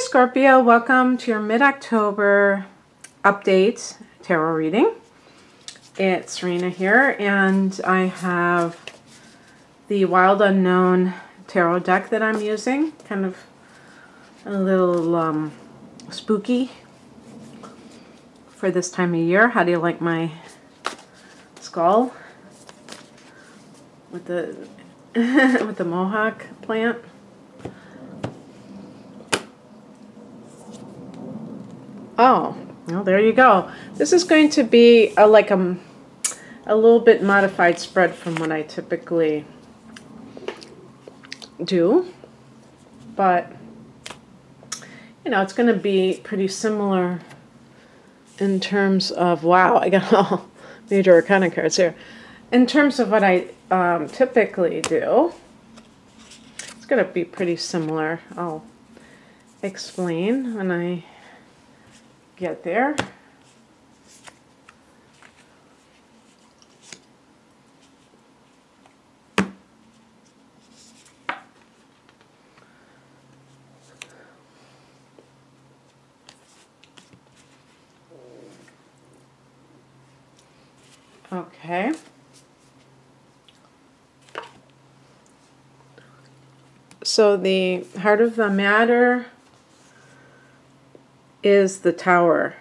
Scorpio, welcome to your mid-October update tarot reading. It's Rena here, and I have the Wild Unknown tarot deck that I'm using. Kind of a little spooky for this time of year. How do you like my skull with the with the mohawk plant? Oh, well, there you go. This is going to be a little bit modified spread from what I typically do, but you know, it's going to be pretty similar in terms of, wow, I got all major arcana cards here. In terms of what I typically do, it's going to be pretty similar. I'll explain when I get there. Okay. So the heart of the matter is the Tower,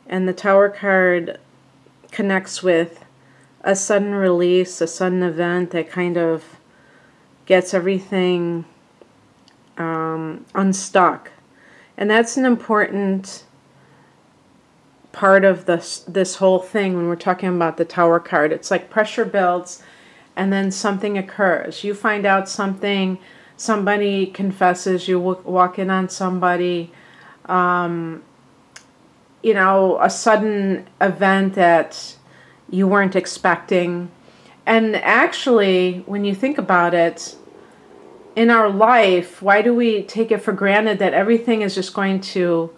and the Tower card connects with a sudden release, a sudden event that kind of gets everything unstuck. And that's an important part of this whole thing when we're talking about the Tower card. It's like pressure builds and then something occurs. You find out something, somebody confesses, you walk in on somebody, you know, a sudden event that you weren't expecting. And actually, when you think about it, in our life, why do we take it for granted that everything is just going to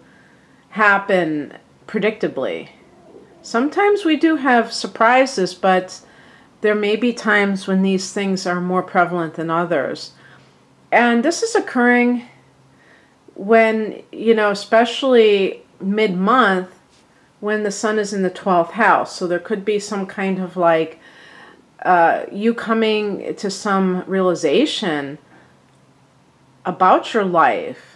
happen predictably? Sometimes we do have surprises, but there may be times when these things are more prevalent than others. And this is occurring when, you know, especially mid-month, when the sun is in the 12th house. So there could be some kind of like you coming to some realization about your life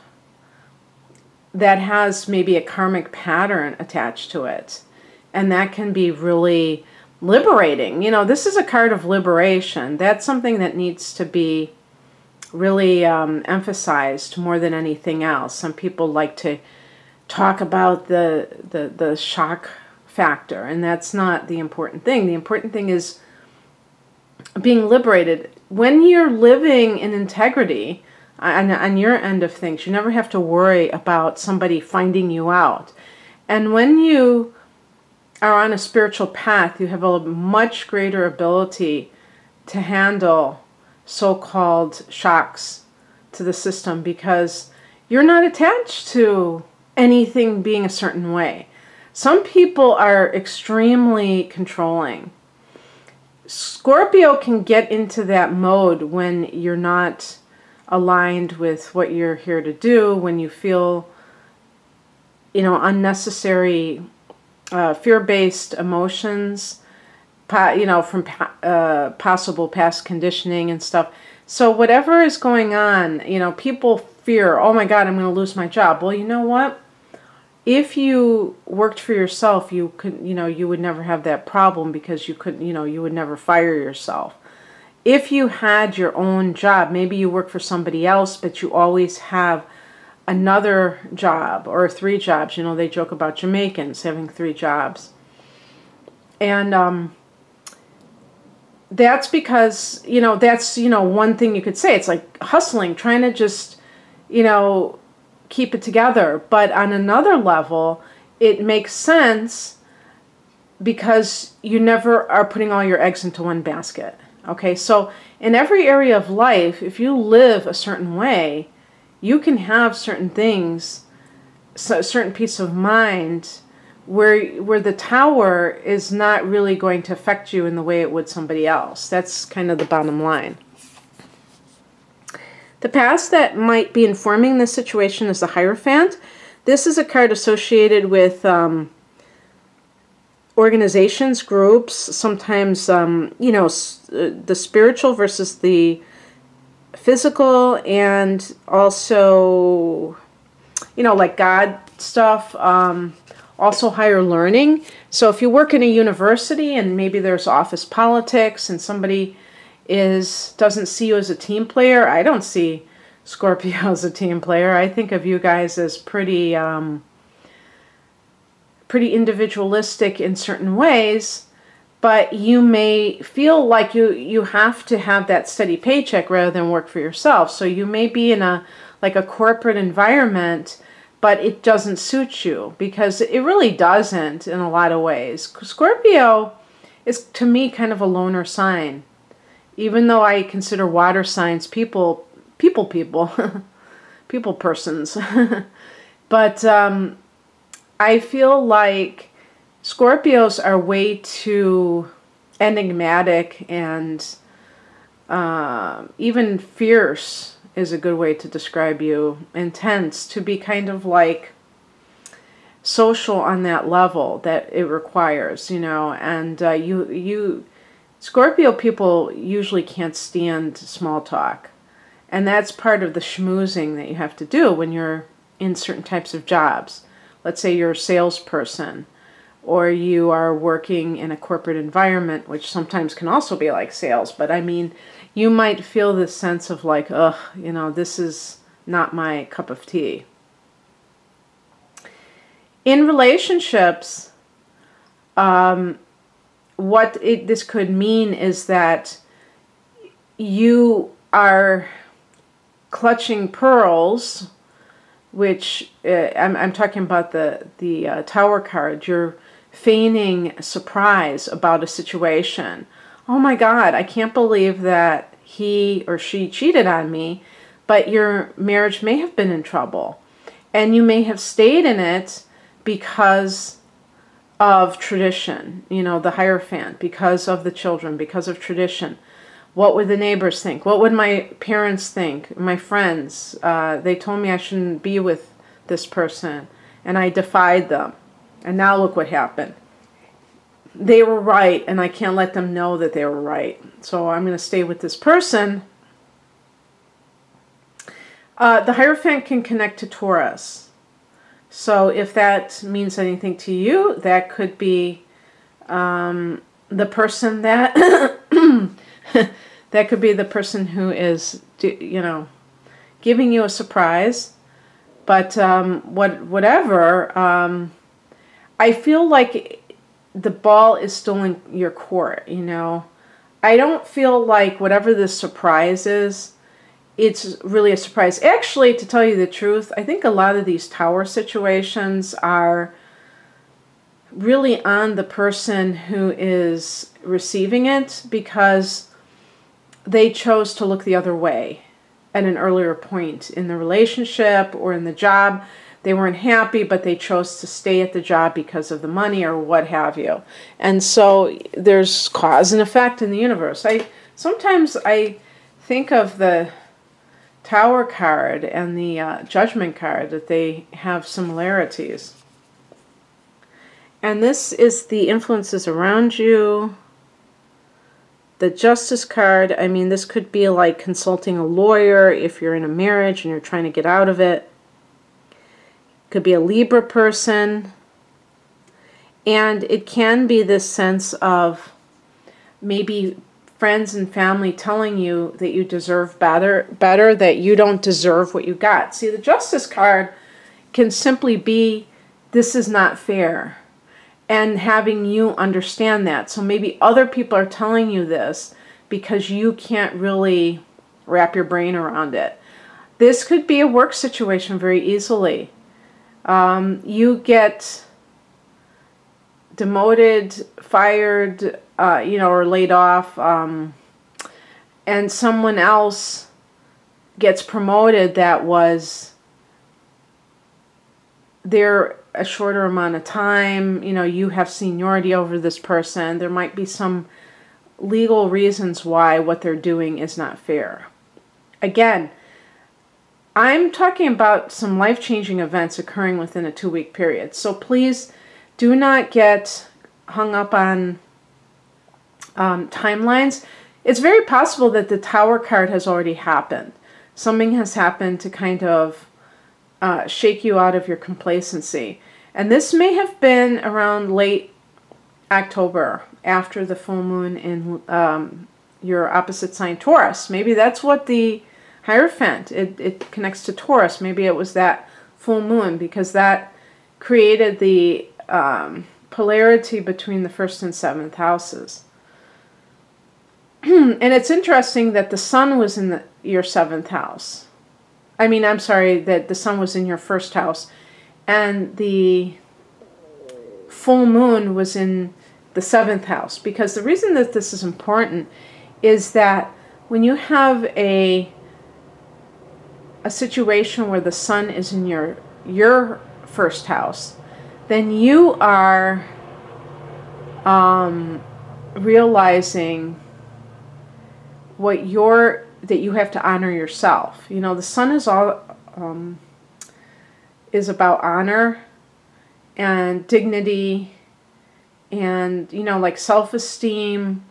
that has maybe a karmic pattern attached to it. And that can be really liberating. You know, this is a card of liberation. That's something that needs to be really emphasized more than anything else. Some people like to talk about the shock factor, and that's not the important thing. The important thing is being liberated. When you're living in integrity on your end of things, you never have to worry about somebody finding you out. And when you are on a spiritual path, you have a much greater ability to handle so-called shocks to the system, because you're not attached to anything being a certain way. Some people are extremely controlling. Scorpio can get into that mode when you're not aligned with what you're here to do, when you feel, you know, unnecessary fear-based emotions, you know, from possible past conditioning and stuff. So whatever is going on, you know, people fear, oh my God, I'm going to lose my job. Well, you know what? If you worked for yourself, you could, you know, you would never have that problem, because you could, you know, you would never fire yourself. If you had your own job, maybe you work for somebody else, but you always have another job or 3 jobs. You know, they joke about Jamaicans having 3 jobs. And that's because, you know, that's, you know, one thing you could say. It's like hustling, trying to just, you know, keep it together. But on another level, it makes sense because you never are putting all your eggs into one basket. Okay, so in every area of life, if you live a certain way, you can have certain things, so a certain peace of mind, where the Tower is not really going to affect you in the way it would somebody else. That's kind of the bottom line. The past that might be informing this situation is the Hierophant. This is a card associated with organizations, groups, sometimes, you know, the spiritual versus the physical, and also, you know, like God stuff, also higher learning. So if you work in a university and maybe there's office politics and somebody doesn't see you as a team player, I don't see Scorpio as a team player. I think of you guys as pretty individualistic in certain ways, but you may feel like you have to have that steady paycheck rather than work for yourself. So you may be in a corporate environment, but it doesn't suit you, because it really doesn't in a lot of ways. Scorpio is, to me, kind of a loner sign, even though I consider water signs people persons. But I feel like Scorpios are way too enigmatic, and even fierce is a good way to describe you. Intense, to be kind of like social on that level that it requires, you know. And Scorpio people usually can't stand small talk. And that's part of the schmoozing that you have to do when you're in certain types of jobs. Let's say you're a salesperson, or you are working in a corporate environment, which sometimes can also be like sales. But I mean, you might feel this sense of like, ugh, you know, this is not my cup of tea. In relationships, this could mean is that you are clutching pearls, which I'm talking about the Tower card. You're feigning surprise about a situation. Oh my God, I can't believe that he or she cheated on me, but your marriage may have been in trouble. And you may have stayed in it because of tradition, you know, the Hierophant, because of the children, because of tradition. What would the neighbors think? What would my parents think? My friends? They told me I shouldn't be with this person, and I defied them. And now look what happened. They were right, and I can't let them know that they were right. So I'm going to stay with this person. The Hierophant can connect to Taurus. So if that means anything to you, that could be the person that... that could be the person who is, you know, giving you a surprise. But whatever, I feel like the ball is still in your court, you know. I don't feel like whatever this surprise is, it's really a surprise. Actually, to tell you the truth, I think a lot of these Tower situations are really on the person who is receiving it, because they chose to look the other way at an earlier point in the relationship or in the job. They weren't happy, but they chose to stay at the job because of the money or what have you. And so there's cause and effect in the universe. Sometimes I think of the Tower card and the Judgment card, that they have similarities. And this is the influences around you. The Justice card, I mean, this could be like consulting a lawyer if you're in a marriage and you're trying to get out of it. Could be a Libra person. And it can be this sense of maybe friends and family telling you that you deserve better, that you don't deserve what you got. See, the Justice card can simply be, this is not fair. And having you understand that. So maybe other people are telling you this because you can't really wrap your brain around it. This could be a work situation very easily. You get demoted, fired, you know, or laid off, and someone else gets promoted that was there a shorter amount of time. You know, you have seniority over this person. There might be some legal reasons why what they're doing is not fair. Again, I'm talking about some life-changing events occurring within a 2-week period. So please do not get hung up on timelines. It's very possible that the Tower card has already happened. Something has happened to kind of shake you out of your complacency. And this may have been around late October, after the full moon in your opposite sign Taurus. Maybe that's what the Hierophant, it connects to Taurus. Maybe it was that full moon, because that created the polarity between the 1st and 7th houses. And it's interesting that the sun was in your 7th house. I'm sorry, that the sun was in your 1st house, and the full moon was in the 7th house. Because the reason that this is important is that when you have a situation where the sun is in your 1st house, then you are realizing that you have to honor yourself. You know, the sun is all is about honor and dignity and, you know, like self-esteem,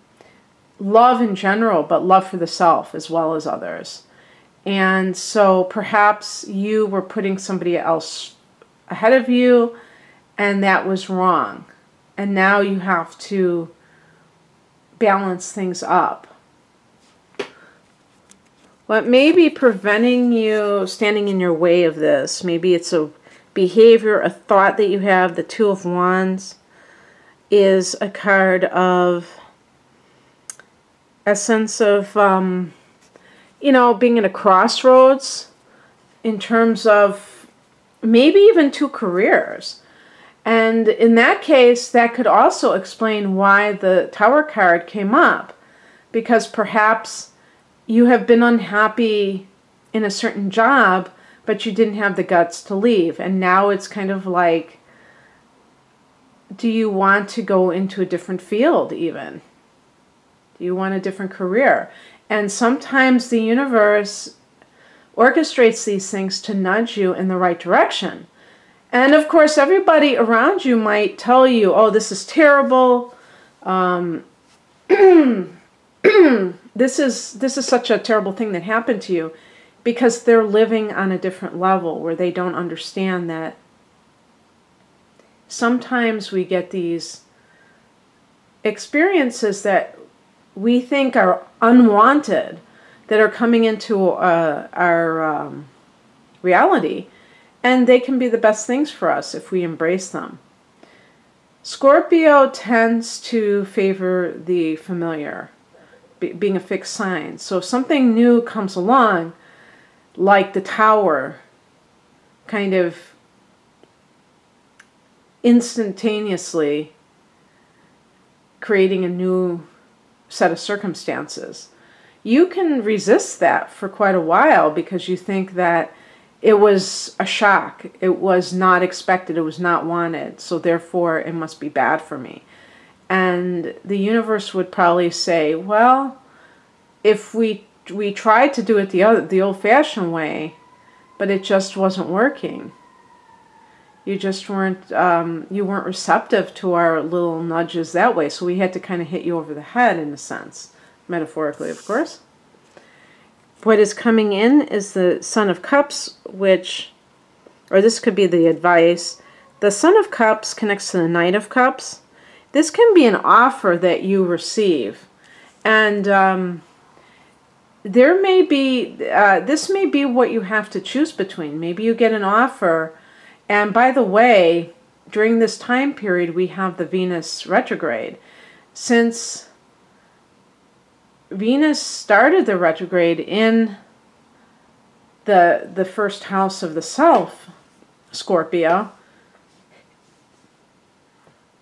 love in general, but love for the self as well as others. And so perhaps you were putting somebody else ahead of you, and that was wrong. And now you have to balance things up. What may be preventing you, standing in your way of this, maybe it's a behavior, a thought that you have. The Two of Wands is a card of a sense of, you know, being at a crossroads in terms of maybe even 2 careers. And in that case, that could also explain why the Tower card came up, because perhaps you have been unhappy in a certain job, but you didn't have the guts to leave. And now it's kind of like, do you want to go into a different field even? Do you want a different career? And sometimes the universe orchestrates these things to nudge you in the right direction. And of course, everybody around you might tell you, oh, this is terrible. This is such a terrible thing that happened to you, because they're living on a different level where they don't understand that sometimes we get these experiences that we think are unwanted, that are coming into our reality, and they can be the best things for us if we embrace them. Scorpio tends to favor the familiar, being a fixed sign. So if something new comes along, like the Tower, kind of instantaneously creating a new set of circumstances, you can resist that for quite a while because you think that it was a shock, it was not expected, it was not wanted, so therefore it must be bad for me. And the universe would probably say, well, if we tried to do it the old-fashioned way, but it just wasn't working. You just weren't receptive to our little nudges that way, so we had to kind of hit you over the head in a sense, metaphorically, of course. What is coming in is the Son of Cups, or this could be the advice. The Son of Cups connects to the Knight of Cups. This can be an offer that you receive. And there may be, this may be what you have to choose between. Maybe you get an offer. And by the way, during this time period, we have the Venus retrograde. Since Venus started the retrograde in the first house of the self, Scorpio,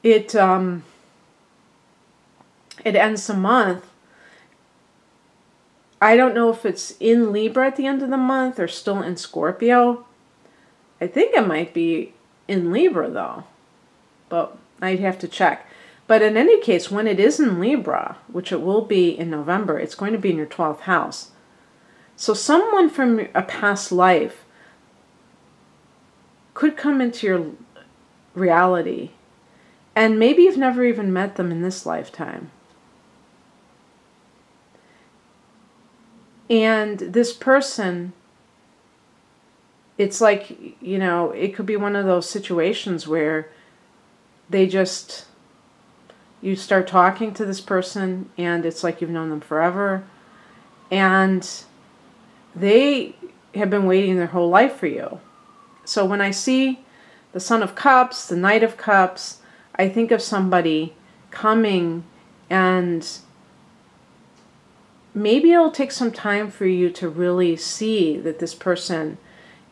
it ends the month. I don't know if it's in Libra at the end of the month or still in Scorpio. I think it might be in Libra though, but I'd have to check. But in any case, when it is in Libra, which it will be in November, it's going to be in your 12th house. So someone from a past life could come into your reality, and maybe you've never even met them in this lifetime. And this person, it's like, you know, it could be one of those situations where they just, you start talking to this person and it's like you've known them forever, and they have been waiting their whole life for you. So when I see the Son of Cups, the Knight of Cups, I think of somebody coming, and maybe it'll take some time for you to really see that this person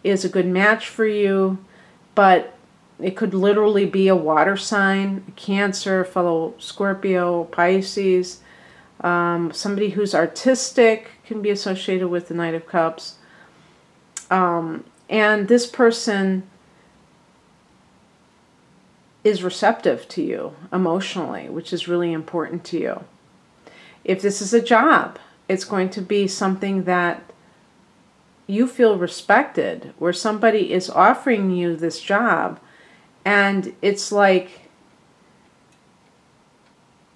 is a good match for you, but it could literally be a water sign, Cancer, fellow Scorpio, Pisces, somebody who's artistic can be associated with the Knight of Cups. And this person is receptive to you emotionally, which is really important to you. If this is a job, it's going to be something that you feel respected, where somebody is offering you this job, and it's like,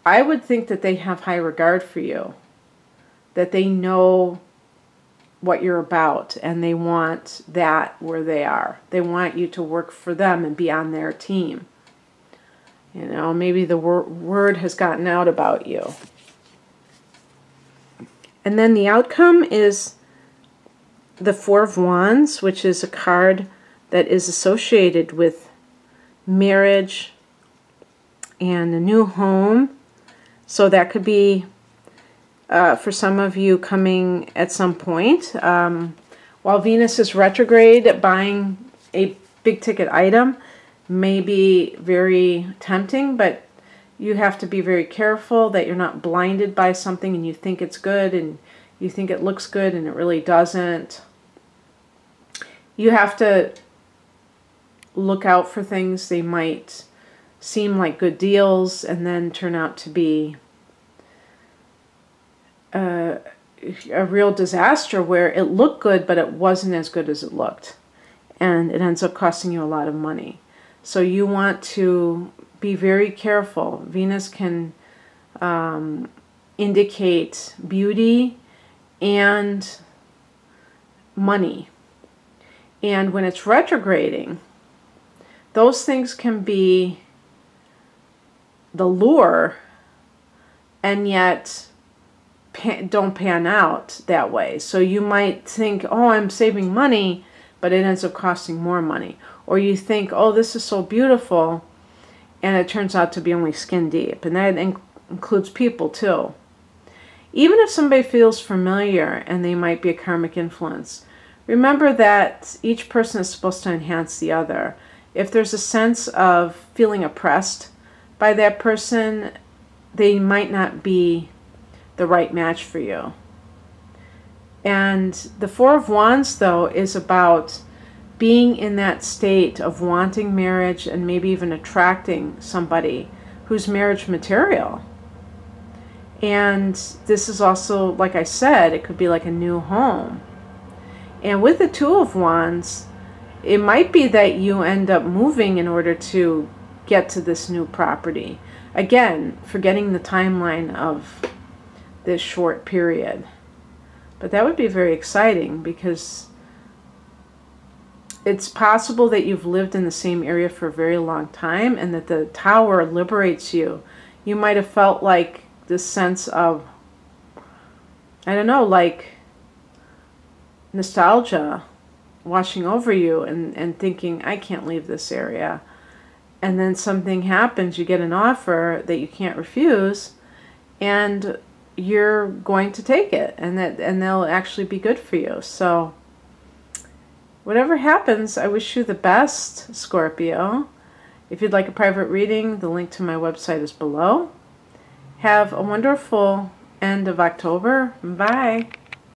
I would think that they have high regard for you, that they know what you're about, and they want that where they are. They want you to work for them and be on their team. You know, maybe the word has gotten out about you. And then the outcome is the Four of Wands, which is a card that is associated with marriage and a new home. So that could be, for some of you, coming at some point. While Venus is retrograde, buying a big ticket item may be very tempting, but you have to be very careful that you're not blinded by something and you think it's good and you think it looks good and it really doesn't. You have to look out for things. They might seem like good deals and then turn out to be a real disaster, where it looked good but it wasn't as good as it looked, and it ends up costing you a lot of money. So you want to be very careful. Venus can indicate beauty and money. And when it's retrograding, those things can be the lure, and yet don't pan out that way. So you might think, oh, I'm saving money, but it ends up costing more money. Or you think, oh, this is so beautiful, and it turns out to be only skin deep. And that includes people too. Even if somebody feels familiar and they might be a karmic influence, remember that each person is supposed to enhance the other. If there's a sense of feeling oppressed by that person, they might not be the right match for you. And the Four of Wands, though, is about being in that state of wanting marriage and maybe even attracting somebody who's marriage material. And this is also, like I said, it could be like a new home. And with the Two of Wands, it might be that you end up moving in order to get to this new property. Again, forgetting the timeline of this short period. But that would be very exciting, because it's possible that you've lived in the same area for a very long time and that the tower liberates you. You might have felt like this sense of, I don't know, like nostalgia washing over you, and thinking, I can't leave this area. And then something happens, you get an offer that you can't refuse, and you're going to take it, and they'll actually be good for you. So whatever happens, I wish you the best, Scorpio. If you'd like a private reading, the link to my website is below. Have a wonderful end of October. Bye.